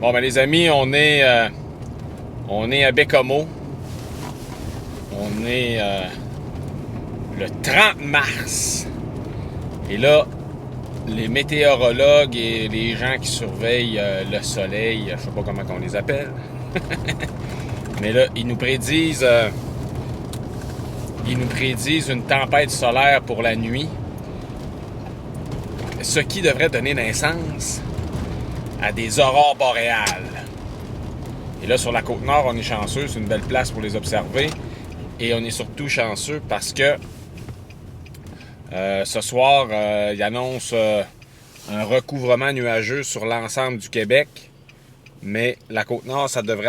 Bon, ben les amis, on est à Baie-Comeau. On est le 30 mars. Et là, les météorologues et les gens qui surveillent le soleil, je sais pas comment on les appelle, mais là, ils nous prédisent une tempête solaire pour la nuit, ce qui devrait donner naissance à des aurores boréales. Et là, sur la Côte-Nord, on est chanceux, c'est une belle place pour les observer. Et on est surtout chanceux parce que ce soir, il annonce un recouvrement nuageux sur l'ensemble du Québec. Mais la Côte-Nord, ça devrait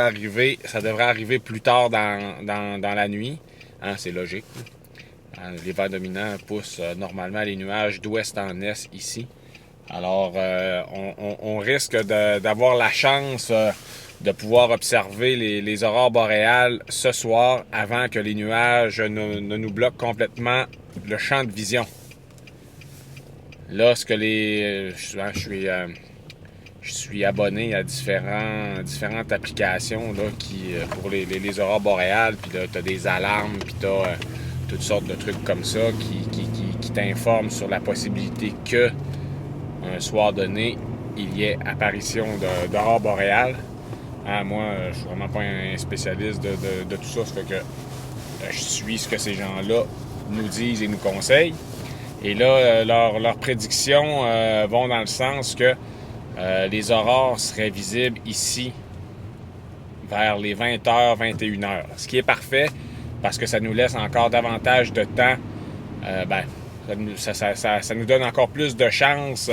arriver plus tard dans la nuit. Hein, c'est logique. Les vents dominants poussent normalement les nuages d'ouest en est ici. Alors, on risque d'avoir la chance de pouvoir observer les aurores boréales ce soir avant que les nuages ne nous bloquent complètement le champ de vision. Là, je suis abonné à différentes applications là, pour les aurores boréales, puis là, tu as des alarmes, puis tu as toutes sortes de trucs comme ça qui t'informent sur la possibilité que un soir donné, il y ait apparition d'aurore boréale. Moi, je suis vraiment pas un spécialiste de tout ça, ça fait que je suis ce que ces gens-là nous disent et nous conseillent. Et là, leurs prédictions vont dans le sens que les aurores seraient visibles ici vers les 20h, 21h. Ce qui est parfait parce que ça nous laisse encore davantage de temps. Ça nous donne encore plus de chances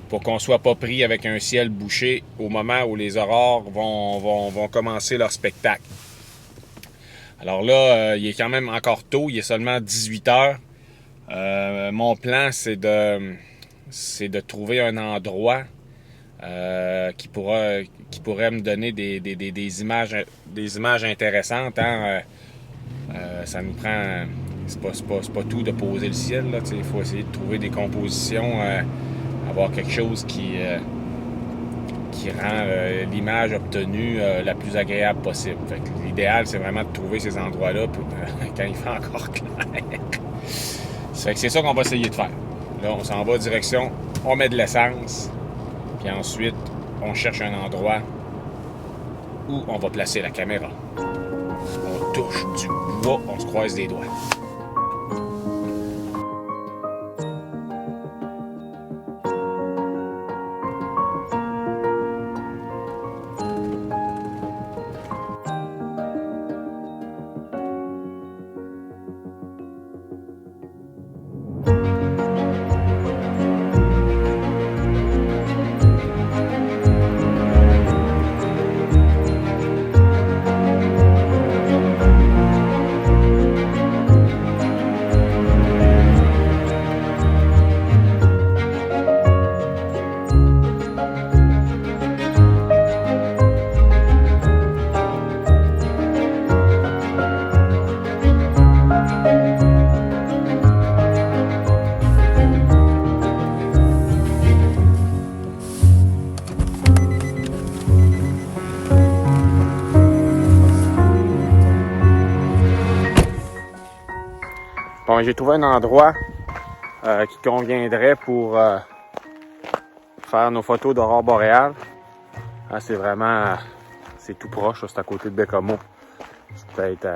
pour qu'on ne soit pas pris avec un ciel bouché au moment où les aurores vont commencer leur spectacle. Alors là, il est quand même encore tôt, il est seulement 18h. Mon plan, c'est de trouver un endroit qui pourrait me donner des images intéressantes. Hein? Ça nous prend... C'est pas tout de poser le ciel. Il faut essayer de trouver des compositions, avoir quelque chose qui rend l'image obtenue la plus agréable possible. Fait que l'idéal, c'est vraiment de trouver ces endroits-là quand il fait encore clair. Fait que c'est ça qu'on va essayer de faire. Là, on s'en va direction, on met de l'essence, puis ensuite, on cherche un endroit où on va placer la caméra. On touche du bois, on se croise les doigts. Bon, j'ai trouvé un endroit qui conviendrait pour faire nos photos d'aurore boréale. C'est vraiment... c'est tout proche, là, c'est à côté de Baie-Comeau. C'est peut-être...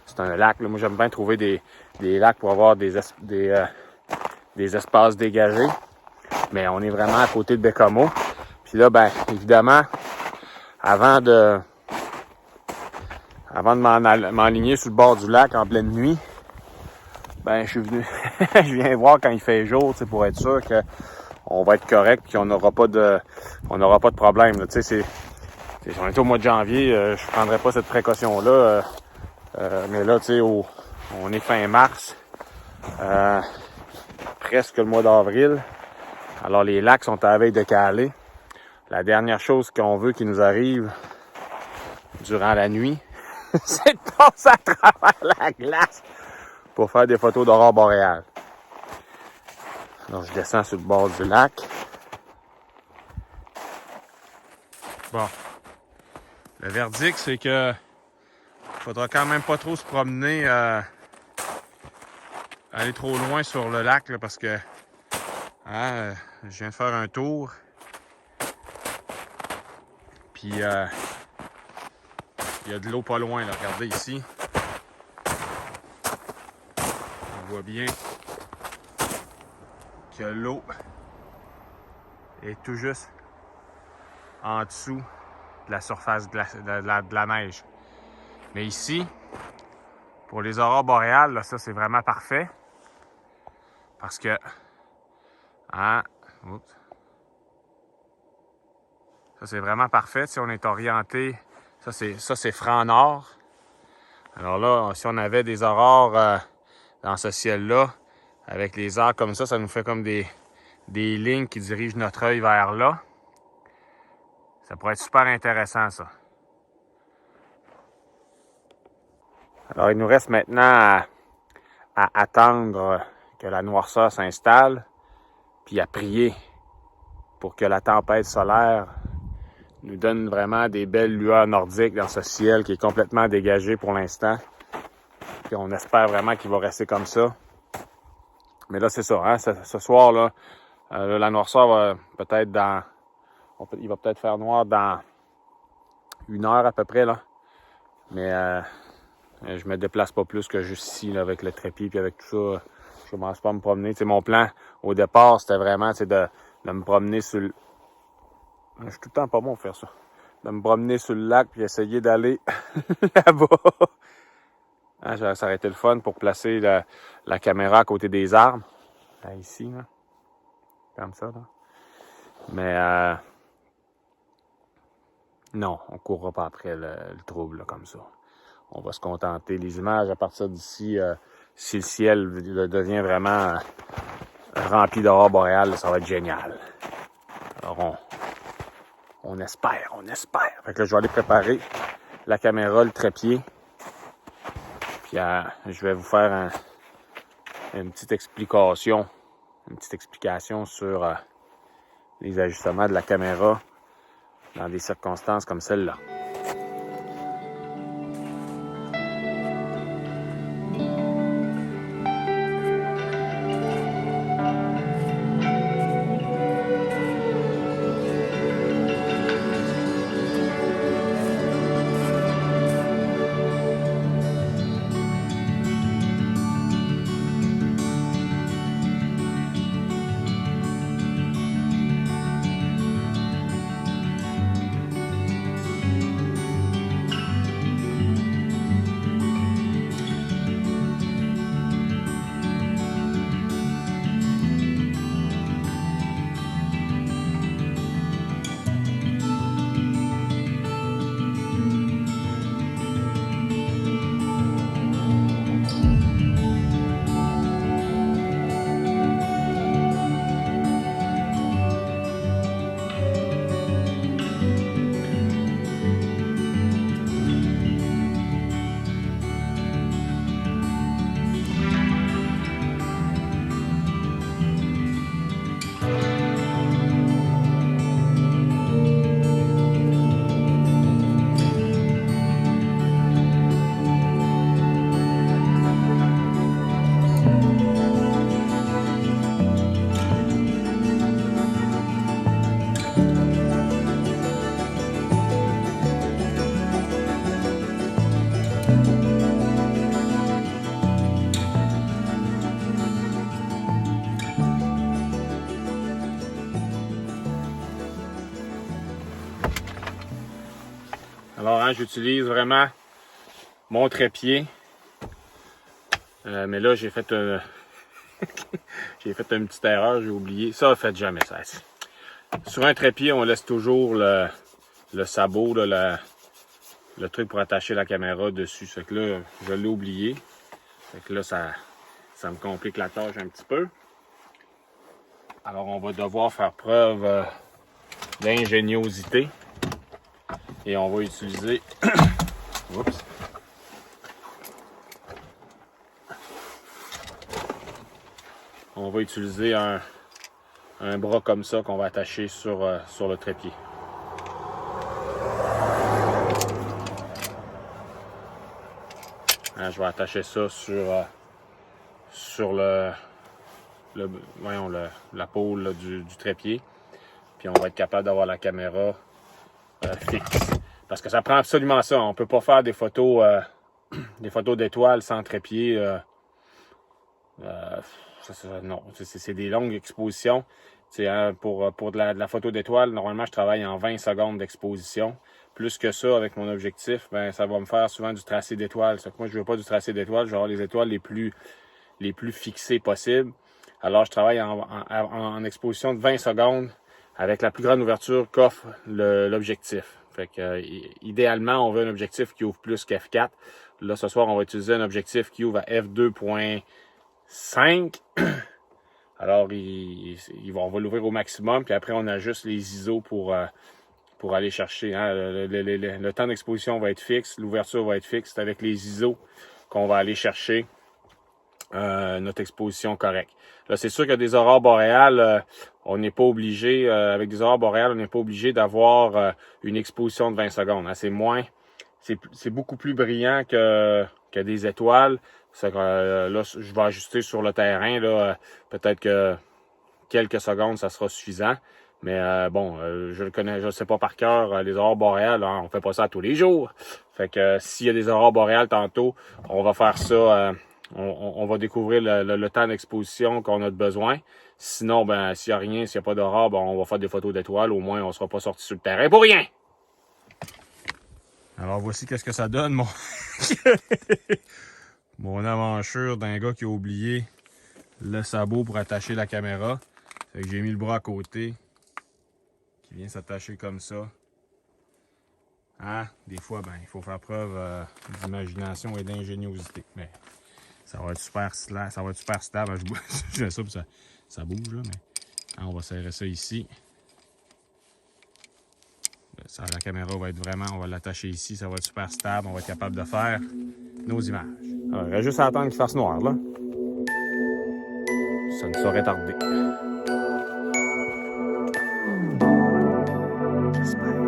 c'est un lac. Là. Moi, j'aime bien trouver des lacs pour avoir des espaces dégagés. Mais on est vraiment à côté de Baie-Comeau. Puis là, ben évidemment, avant de m'enligner sur le bord du lac en pleine nuit, ben je suis venu, je viens voir quand il fait jour, pour être sûr que on va être correct et qu'on n'aura pas de problème. Tu sais, on est au mois de janvier, je prendrais pas cette précaution-là, mais là, tu sais, on est fin mars, presque le mois d'avril. Alors les lacs sont à la veille de caler. La dernière chose qu'on veut qui nous arrive durant la nuit, c'est de passer à travers la glace pour faire des photos d'aurore boréale. Donc je descends sur le bord du lac. Bon. Le verdict, c'est que faudra quand même pas trop se promener, aller trop loin sur le lac, là, parce que hein, je viens de faire un tour. Puis il y a de l'eau pas loin, là. Regardez ici. On voit bien que l'eau est tout juste en dessous de la surface de la neige. Mais ici, pour les aurores boréales, là, ça c'est vraiment parfait. Parce que, hein, oups. Ça c'est vraiment parfait. Si on est orienté, ça c'est franc nord. Alors là, si on avait des aurores dans ce ciel-là, avec les arcs comme ça nous fait comme des lignes qui dirigent notre œil vers là. Ça pourrait être super intéressant, ça. Alors, il nous reste maintenant à attendre que la noirceur s'installe, puis à prier pour que la tempête solaire nous donne vraiment des belles lueurs nordiques dans ce ciel qui est complètement dégagé pour l'instant. Puis on espère vraiment qu'il va rester comme ça. Mais là, c'est ça, hein? Ce soir-là, la noirceur va peut-être il va peut-être faire noir dans 1 heure à peu près, là. Mais je me déplace pas plus que juste ici, là, avec le trépied puis avec tout ça. Je commence pas à me promener. T'sais, mon plan, au départ, c'était vraiment de me promener sur le... Je suis tout le temps pas bon pour faire ça. De me promener sur le lac puis essayer d'aller là-bas. Hein, ça aurait été le fun pour placer la caméra à côté des arbres. Là, ici, là. Comme ça, là. Mais non, on ne courra pas après le trouble là, comme ça. On va se contenter. Les images à partir d'ici, si le ciel devient vraiment rempli d'aurores boréales, ça va être génial. Alors on espère. Fait que là, je vais aller préparer la caméra, le trépied. Puis je vais vous faire une petite explication sur les ajustements de la caméra dans des circonstances comme celle-là. Alors, hein, j'utilise vraiment mon trépied. Mais là, j'ai fait une petite erreur, j'ai oublié. Ça, faites jamais ça. Sur un trépied, on laisse toujours le sabot, là, le truc pour attacher la caméra dessus. Fait que là, je l'ai oublié. Fait que là, ça me complique la tâche un petit peu. Alors, on va devoir faire preuve d'ingéniosité. Et on va utiliser... Oups. On va utiliser un bras comme ça qu'on va attacher sur le trépied. Hein, je vais attacher ça sur la pôle là, du trépied. Puis on va être capable d'avoir la caméra fixe. Parce que ça prend absolument ça. On peut pas faire des photos d'étoiles sans trépied. Non, c'est des longues expositions. Hein, pour de la photo d'étoile, normalement, je travaille en 20 secondes d'exposition. Plus que ça, avec mon objectif, ben, ça va me faire souvent du tracé d'étoiles. Moi, je veux pas du tracé d'étoiles, je veux avoir les étoiles les plus fixées possibles. Alors, je travaille en exposition de 20 secondes avec la plus grande ouverture qu'offre l'objectif. Fait que, idéalement, on veut un objectif qui ouvre plus qu'F4. Là, ce soir, on va utiliser un objectif qui ouvre à f2.5. Alors, on va l'ouvrir au maximum, puis après, on ajuste les ISO pour aller chercher. Hein. Le temps d'exposition va être fixe, l'ouverture va être fixe. C'est avec les ISO qu'on va aller chercher notre exposition correcte. Là, c'est sûr qu'il y a des aurores boréales, on n'est pas obligé, avec des aurores boréales, on n'est pas obligé d'avoir une exposition de 20 secondes. Hein. C'est beaucoup plus brillant que des étoiles. Là, je vais ajuster sur le terrain. Là, peut-être que quelques secondes, ça sera suffisant. Mais je le connais, je ne sais pas par cœur, les aurores boréales, hein, on fait pas ça tous les jours. Fait que s'il y a des aurores boréales tantôt, on va faire ça, on va découvrir le temps d'exposition qu'on a de besoin. Sinon, ben s'il n'y a rien, s'il n'y a pas d'aurore, ben, on va faire des photos d'étoiles. Au moins, on ne sera pas sorti sur le terrain pour rien. Alors voici qu'est-ce que ça donne, mon avanchure d'un gars qui a oublié le sabot pour attacher la caméra. Fait que j'ai mis le bras à côté, qui vient s'attacher comme ça. Hein? Des fois, ben, il faut faire preuve d'imagination et d'ingéniosité. Mais ça va être super stable. Je fais ça, puis ça bouge, là, mais hein, on va serrer ça ici. La caméra va être vraiment, on va l'attacher ici, ça va être super stable, on va être capable de faire nos images. Alors, il reste juste à attendre qu'il fasse noir, là. Ça ne saurait tarder. J'espère.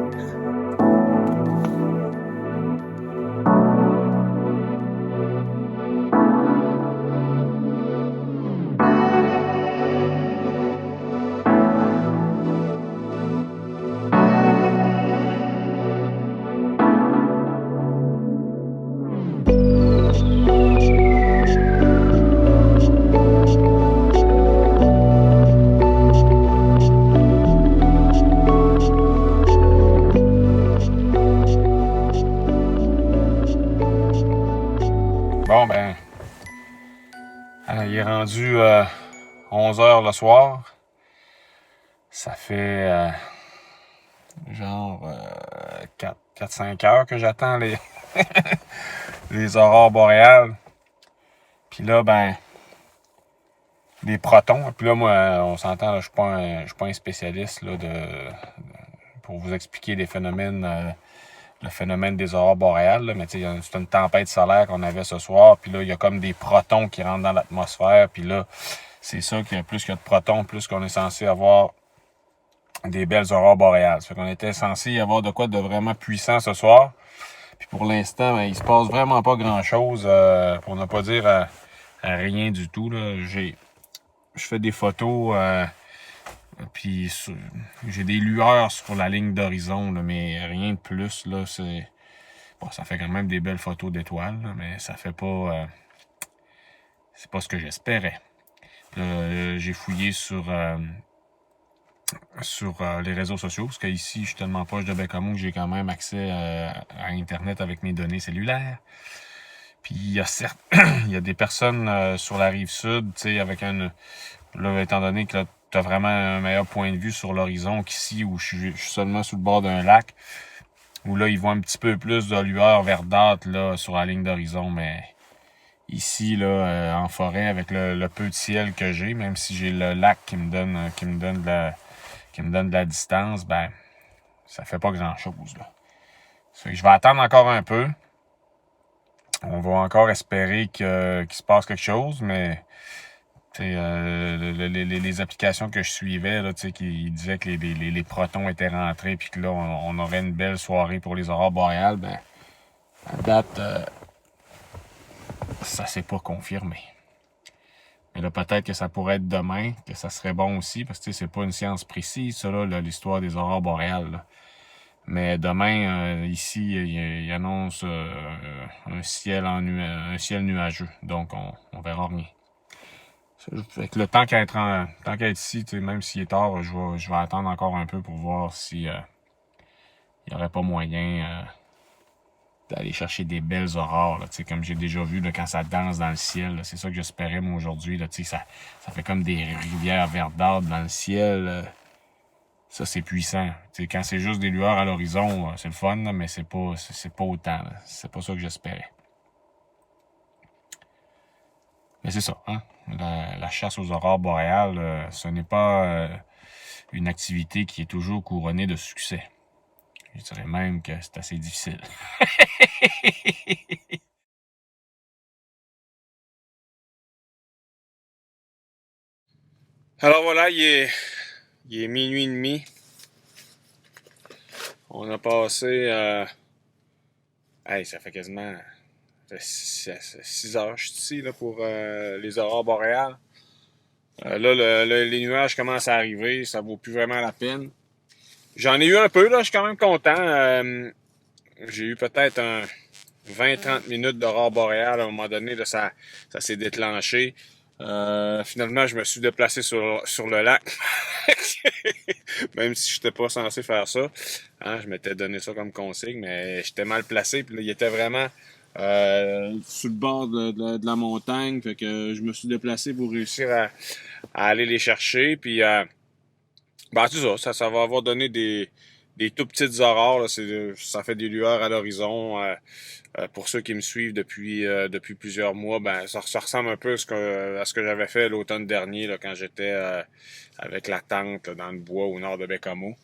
Bon, ben, il est rendu 11h le soir. Ça fait genre 4-5 heures que j'attends les aurores boréales. Puis là, ben, des protons. Puis là, moi, on s'entend, je suis pas un spécialiste là, pour vous expliquer des phénomènes. Le phénomène des aurores boréales, là, mais c'est une tempête solaire qu'on avait ce soir, puis là, il y a comme des protons qui rentrent dans l'atmosphère, puis là, c'est ça qu'il y a plus qu'il y a de protons, plus qu'on est censé avoir des belles aurores boréales. Ça fait qu'on était censé avoir de quoi de vraiment puissant ce soir, puis pour l'instant, ben, il se passe vraiment pas grand-chose, pour ne pas dire à rien du tout, là. Je fais des photos... puis j'ai des lueurs sur la ligne d'horizon, mais rien de plus. Là, ça fait quand même des belles photos d'étoiles, là, mais ça fait pas... c'est pas ce que j'espérais. J'ai fouillé sur les réseaux sociaux, parce qu'ici, je suis tellement proche de Bécamo que j'ai quand même accès à Internet avec mes données cellulaires. Puis il y a des personnes sur la rive sud, tu sais, avec là, étant donné que tu as vraiment un meilleur point de vue sur l'horizon qu'ici, où je suis seulement sur le bord d'un lac, où là, ils voient un petit peu plus de lueur verdâtre là, sur la ligne d'horizon, mais ici, là, en forêt, avec le peu de ciel que j'ai, même si j'ai le lac qui me donne de la distance, ben, ça fait pas grand-chose, là. Ça fait que je vais attendre encore un peu. On va encore espérer qu'il se passe quelque chose, mais les applications que je suivais, là, qui disaient que les protons étaient rentrés puis que là, on aurait une belle soirée pour les aurores boréales, ben, à date, ça s'est pas confirmé. Mais là, peut-être que ça pourrait être demain, que ça serait bon aussi, parce que c'est pas une science précise, ça, là, l'histoire des aurores boréales. Là. Mais demain, ici, il annonce un ciel nuageux. Donc, on verra rien. Fait que le temps qu'à être ici, même s'il est tard, je vais attendre encore un peu pour voir si il n'y aurait pas moyen d'aller chercher des belles aurores, là, comme j'ai déjà vu là, quand ça danse dans le ciel. C'est ça que j'espérais moi aujourd'hui. Ça fait comme des rivières verdâtres dans le ciel. Ça, c'est puissant. Quand c'est juste des lueurs à l'horizon, c'est le fun, là, mais c'est pas autant. Là. C'est pas ça que j'espérais. Mais c'est ça, hein? La chasse aux aurores boréales, ce n'est pas une activité qui est toujours couronnée de succès. Je dirais même que c'est assez difficile. Alors voilà, il est minuit et demi. On a passé... ça fait quasiment... Ça fait 6 heures je suis ici là, pour les aurores boréales. Là, les nuages commencent à arriver, ça vaut plus vraiment la peine. J'en ai eu un peu, là, je suis quand même content. J'ai eu peut-être un 20-30 minutes d'aurore boréale à un moment donné, là, ça s'est déclenché. Finalement, je me suis déplacé sur le lac. Même si je n'étais pas censé faire ça. Hein, je m'étais donné ça comme consigne, mais j'étais mal placé. Puis là, il était vraiment sur le bord de la montagne. Fait que je me suis déplacé pour réussir à aller les chercher. Puis c'est ça va avoir donné des tout petites aurores. Là, ça fait des lueurs à l'horizon. Pour ceux qui me suivent depuis plusieurs mois, ça ressemble un peu à ce que j'avais fait l'automne dernier là, quand j'étais avec la tente là, dans le bois au nord de Bécamo.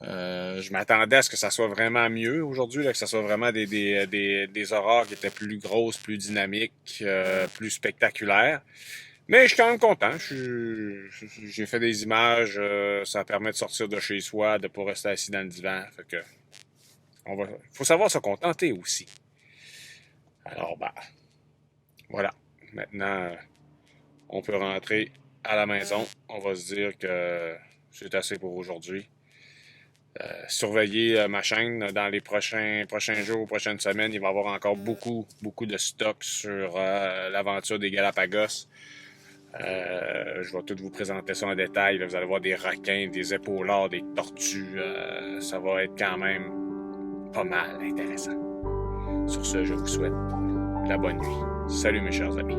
Je m'attendais à ce que ça soit vraiment mieux aujourd'hui, là, que ça soit vraiment des aurores qui étaient plus grosses, plus dynamiques, plus spectaculaires. Mais je suis quand même content. J'ai fait des images, ça permet de sortir de chez soi, de pas rester assis dans le divan. Fait que faut savoir se contenter aussi. Alors, voilà. Maintenant, on peut rentrer à la maison. On va se dire que c'est assez pour aujourd'hui. Surveiller ma chaîne dans les prochains jours, prochaines semaines. Il va y avoir encore beaucoup de stock sur l'aventure des Galapagos. Je vais tout vous présenter ça en détail. Là, vous allez voir des requins, des épaulards, des tortues. Ça va être quand même pas mal intéressant. Sur ce, je vous souhaite la bonne nuit. Salut mes chers amis.